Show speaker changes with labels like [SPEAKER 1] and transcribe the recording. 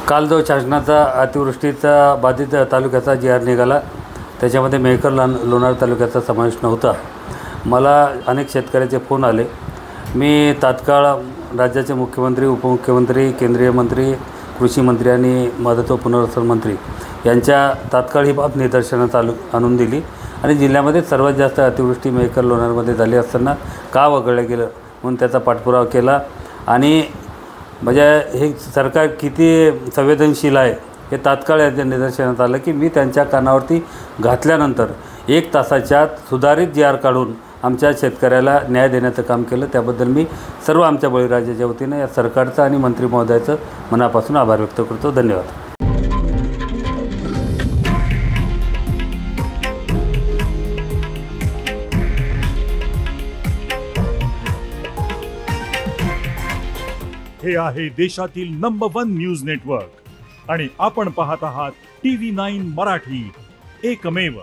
[SPEAKER 1] काल जो शासनाचा अतिवृष्टीचा बाधित तालुक्याचा जी आर निघाला त्याच्यामध्ये मेहकर लोणार तालुक्याचा समावेश नव्हता। मला अनेक शेतकऱ्याचे फोन आले। मी तात्काळ राज्याचे मुख्यमंत्री, उपमुख्यमंत्री, केंद्रीय मंत्री, कृषी मंत्री आणि मदत व पुनर्वसन मंत्री यांच्या तात्काळ ही बाब निदर्शनास आणून दिली आणि जिल्ह्यामध्ये सर्वात जास्त अतिवृष्टी मेहकर लोणारमध्ये झाली असताना का वगळलं गेलं म्हणून त्याचा पाठपुरावा केला आणि म्हणजे हे सरकार किती संवेदनशील आहे हे तात्काळ याच्या निदर्शनास आलं की मी त्यांच्या कानावरती घातल्यानंतर 1 तासाच्या आत सुधारित जी आर काढून आमच्या शेतकऱ्याला न्याय देण्याचं काम केलं। त्याबद्दल मी सर्व आमच्या बळीराजाच्या वतीने या सरकारचं आणि मंत्री महोदयाचं मनापासून आभार व्यक्त करतो। धन्यवाद।
[SPEAKER 2] हे आहे देशातील नंबर 1 न्यूज नेटवर्क आणि आपण पाहत आहात TV9 मराठी, एकमेव।